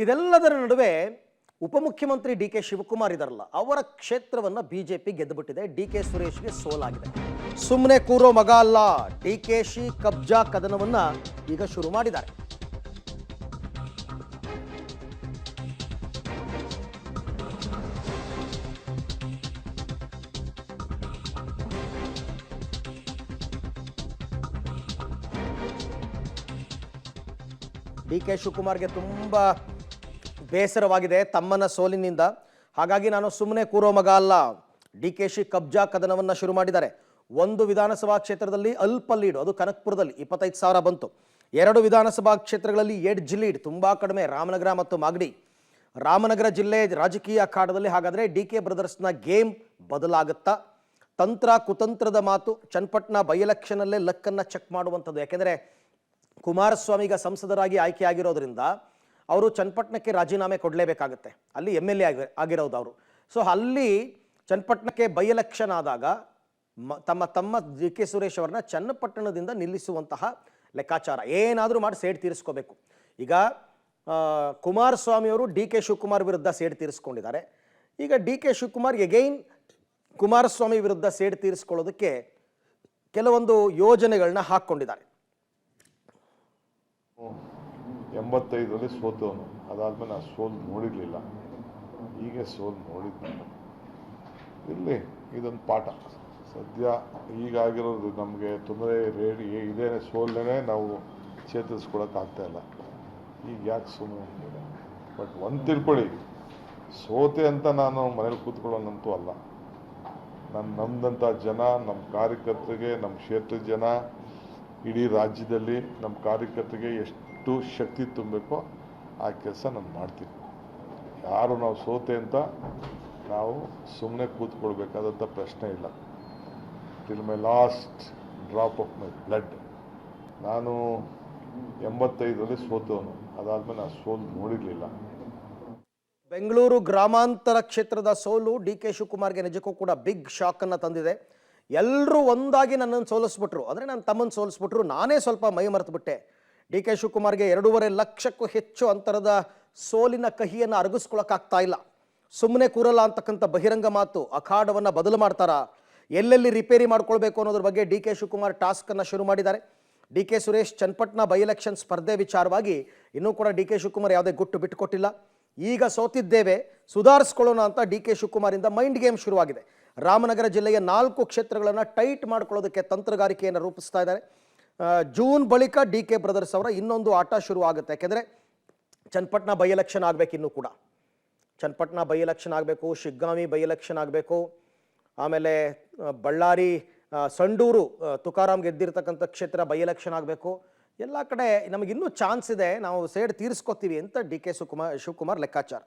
ಇದೆಲ್ಲದರ ನಡುವೆ ಉಪಮುಖ್ಯಮಂತ್ರಿ ಡಿ ಕೆ ಶಿವಕುಮಾರ್ ಇದಾರಲ್ಲ, ಅವರ ಕ್ಷೇತ್ರವನ್ನು ಬಿಜೆಪಿ ಗೆದ್ದುಬಿಟ್ಟಿದೆ. ಡಿ ಕೆ ಸುರೇಶ್ಗೆ ಸೋಲಾಗಿದೆ. ಸುಮ್ಮನೆ ಕೂರೋ ಮಗ ಅಲ್ಲ, ಡಿ ಕೆ ಶಿ ಕಬ್ಜಾ ಕದನವನ್ನ ಈಗ ಶುರು ಮಾಡಿದ್ದಾರೆ. ಡಿ ಕೆ ಶಿವಕುಮಾರ್ಗೆ ತುಂಬಾ ಬೇಸರವಾಗಿದೆ ತಮ್ಮನ ಸೋಲಿನಿಂದ. ಹಾಗಾಗಿ ನಾನು ಸುಮ್ಮನೆ ಕೂರೋ ಮಗ ಅಲ್ಲ, ಡಿ ಕೆ ಶಿ ಕಬ್ಜಾ ಕದನವನ್ನು ಶುರು ಮಾಡಿದ್ದಾರೆ. ಒಂದು ವಿಧಾನಸಭಾ ಕ್ಷೇತ್ರದಲ್ಲಿ ಅಲ್ಪ ಲೀಡ್, ಅದು ಕನಕಪುರದಲ್ಲಿ 25,000 ಬಂತು. 2 ವಿಧಾನಸಭಾ ಕ್ಷೇತ್ರಗಳಲ್ಲಿ ಎಡ್ಜ್ ಲೀಡ್ ತುಂಬಾ ಕಡಿಮೆ, ರಾಮನಗರ ಮತ್ತು ಮಾಗಡಿ. ರಾಮನಗರ ಜಿಲ್ಲೆ ರಾಜಕೀಯ ಅಖಾಡದಲ್ಲಿ ಹಾಗಾದರೆ ಡಿ ಕೆ ಬ್ರದರ್ಸ್ನ ಗೇಮ್ ಬದಲಾಗುತ್ತಾ? ತಂತ್ರ ಕುತಂತ್ರದ ಮಾತು. ಚನ್ನಪಟ್ಟಣ ಬೈ ಎಲೆಕ್ಷನಲ್ಲೇ ಲಕ್ಕನ್ನು ಚೆಕ್ ಮಾಡುವಂಥದ್ದು. ಯಾಕೆಂದರೆ ಕುಮಾರಸ್ವಾಮಿಗ ಸಂಸದರಾಗಿ ಆಯ್ಕೆಯಾಗಿರೋದ್ರಿಂದ ಅವರು ಚನ್ನಪಟ್ಟಣಕ್ಕೆ ರಾಜೀನಾಮೆ ಕೊಡಲೇಬೇಕಾಗುತ್ತೆ. ಅಲ್ಲಿ MLA ಆಗಿರೋದು ಅವರು. ಸೊ ಅಲ್ಲಿ ಚನ್ನಪಟ್ಟಣಕ್ಕೆ ಬೈ ಎಲೆಕ್ಷನ್ ಆದಾಗ ತಮ್ಮ ಡಿ ಕೆ ಸುರೇಶ್ ಅವರನ್ನ ಚನ್ನಪಟ್ಟಣದಿಂದ ನಿಲ್ಲಿಸುವಂತಹ ಲೆಕ್ಕಾಚಾರ ಏನಾದರೂ ಮಾಡಿ ಸೇಡ್ ತೀರಿಸ್ಕೋಬೇಕು. ಈಗ ಕುಮಾರಸ್ವಾಮಿ ಅವರು ಡಿ ಕೆ ಶಿವಕುಮಾರ್ ವಿರುದ್ಧ ಸೇಡ್ ತೀರಿಸ್ಕೊಂಡಿದ್ದಾರೆ. ಈಗ D K Shivakumar again Kumaraswamy ವಿರುದ್ಧ ಸೇಡ್ ತೀರಿಸ್ಕೊಳ್ಳೋದಕ್ಕೆ ಕೆಲವೊಂದು ಯೋಜನೆಗಳನ್ನ ಹಾಕ್ಕೊಂಡಿದ್ದಾರೆ. 85ರಲ್ಲಿ ಸೋತವನು, ಅದಾದ್ಮೇಲೆ ಆ ಸೋಲು ನೋಡಿರಲಿಲ್ಲ. ಈಗ ಸೋಲು ನೋಡಿದ್ದು ಇಲ್ಲಿ ಇದೊಂದು ಪಾಠ. ಸದ್ಯ ಈಗಾಗಿರೋದು ನಮಗೆ ತೊಂದರೆ ಇದೇನೆ ಸೋಲನೇ ನಾವು ಚೇತರಿಸ್ಕೊಳಕ್ಕಾಗ್ತಾಯಿಲ್ಲ. ಈಗ ಯಾಕೆ ಸುಮ್ಮನೆ? ಬಟ್ ಒಂದು ತಿಳ್ಕೊಳ್ಳಿ, ಸೋತೆ ಅಂತ ನಾನು ಮನೇಲಿ ಕೂತ್ಕೊಳ್ಳೋನಂತೂ ಅಲ್ಲ. ನಾನು ನಮ್ದಂಥ ಜನ, ನಮ್ಮ ಕಾರ್ಯಕರ್ತರಿಗೆ, ನಮ್ಮ ಕ್ಷೇತ್ರದ ಜನ, ಇಡೀ ರಾಜ್ಯದಲ್ಲಿ ನಮ್ಮ ಕಾರ್ಯಕರ್ತರಿಗೆ ಎಷ್ಟು ಶಕ್ತಿ ತುಂಬಬೇಕೋ ಆ ಕೆಲಸ ನಾನು ಮಾಡ್ತೀನಿ. ಯಾರು ನಾವು ಸೋತೆ ಅಂತ ನಾವು ಸುಮ್ಮನೆ ಕೂತ್ಕೊಳ್ಬೇಕಾದಂಥ ಪ್ರಶ್ನೆ ಇಲ್ಲ. Till my last drop of my blood. ನಾನು 85ರಲ್ಲಿ ಸೋತವನು, ಅದಾದಮೇಲೆ ಆ ಸೋಲು ನೋಡಿರಲಿಲ್ಲ. ಬೆಂಗಳೂರು ಗ್ರಾಮಾಂತರ ಕ್ಷೇತ್ರದ ಸೋಲು ಡಿ ಕೆ ಶಿವಕುಮಾರ್ಗೆ ನಿಜಕ್ಕೂ ಕೂಡ ಬಿಗ್ ಶಾಕನ್ನು ತಂದಿದೆ. ಎಲ್ಲರೂ ಒಂದಾಗಿ ನನ್ನನ್ನು ಸೋಲಿಸ್ಬಿಟ್ರು, ಅಂದರೆ ನನ್ನ ತಮ್ಮನ್ನು ಸೋಲಿಸ್ಬಿಟ್ರು, ನಾನೇ ಸ್ವಲ್ಪ ಮೈ ಮರೆತುಬಿಟ್ಟೆ. ಡಿ ಕೆ ಶಿವಕುಮಾರ್ಗೆ 2.5 ಲಕ್ಷಕ್ಕೂ ಹೆಚ್ಚು ಅಂತರದ ಸೋಲಿನ ಕಹಿಯನ್ನು ಅರಗಿಸ್ಕೊಳಕ್ಕಾಗ್ತಾ ಇಲ್ಲ. ಸುಮ್ಮನೆ ಕೂರಲ್ಲ ಅಂತಕ್ಕಂಥ ಬಹಿರಂಗ ಮಾತು. ಅಖಾಡವನ್ನು ಬದಲು ಮಾಡ್ತಾರಾ, ಎಲ್ಲೆಲ್ಲಿ ರಿಪೇರಿ ಮಾಡ್ಕೊಳ್ಬೇಕು ಅನ್ನೋದ್ರ ಬಗ್ಗೆ ಡಿ ಕೆ ಶಿವಕುಮಾರ್ ಟಾಸ್ಕನ್ನು ಶುರು ಮಾಡಿದ್ದಾರೆ. D K Suresh Channapatna by election ಸ್ಪರ್ಧೆ ವಿಚಾರವಾಗಿ ಇನ್ನೂ ಕೂಡ ಡಿ ಕೆ ಶಿವಕುಮಾರ್ ಯಾವುದೇ ಗುಟ್ಟು ಬಿಟ್ಟುಕೊಟ್ಟಿಲ್ಲ. ಈಗ ಸೋತಿದ್ದೇವೆ, ಸುಧಾರಿಸ್ಕೊಳ್ಳೋಣ ಅಂತ ಡಿ ಕೆ ಶಿವಕುಮಾರಿಂದ ಮೈಂಡ್ ಗೇಮ್ ಶುರುವಾಗಿದೆ. ರಾಮನಗರ ಜಿಲ್ಲೆಯ 4 ಕ್ಷೇತ್ರಗಳನ್ನು ಟೈಟ್ ಮಾಡ್ಕೊಳ್ಳೋದಕ್ಕೆ ತಂತ್ರಗಾರಿಕೆಯನ್ನು ರೂಪಿಸ್ತಾ ಇದ್ದಾರೆ. ಜೂನ್ ಬಳಿಕ ಡಿ ಕೆ ಬ್ರದರ್ಸ್ ಅವರ ಇನ್ನೊಂದು ಆಟ ಶುರು ಆಗುತ್ತೆ. ಯಾಕೆಂದರೆ ಚನ್ನಪಟ್ಟಣ ಬೈ ಎಲೆಕ್ಷನ್ ಆಗಬೇಕು, ಇನ್ನೂ ಕೂಡ ಚನ್ನಪಟ್ಟಣ ಬೈ ಎಲೆಕ್ಷನ್ ಆಗಬೇಕು, ಶಿಗ್ಗಾಂವಿ ಬೈ ಎಲೆಕ್ಷನ್ ಆಗಬೇಕು, ಆಮೇಲೆ ಬಳ್ಳಾರಿ ಸಂಡೂರು ತುಕಾರಾಮ್ ಗೆದ್ದಿರ್ತಕ್ಕಂಥ ಕ್ಷೇತ್ರ ಬೈ ಎಲೆಕ್ಷನ್ ಆಗಬೇಕು. ಎಲ್ಲ ಕಡೆ ನಮಗಿನ್ನೂ ಚಾನ್ಸ್ ಇದೆ, ನಾವು ಸೇಡ್ ತೀರಿಸ್ಕೊತೀವಿ ಅಂತ ಡಿ ಕೆ ಶಿವಕುಮಾರ್ ಲೆಕ್ಕಾಚಾರ.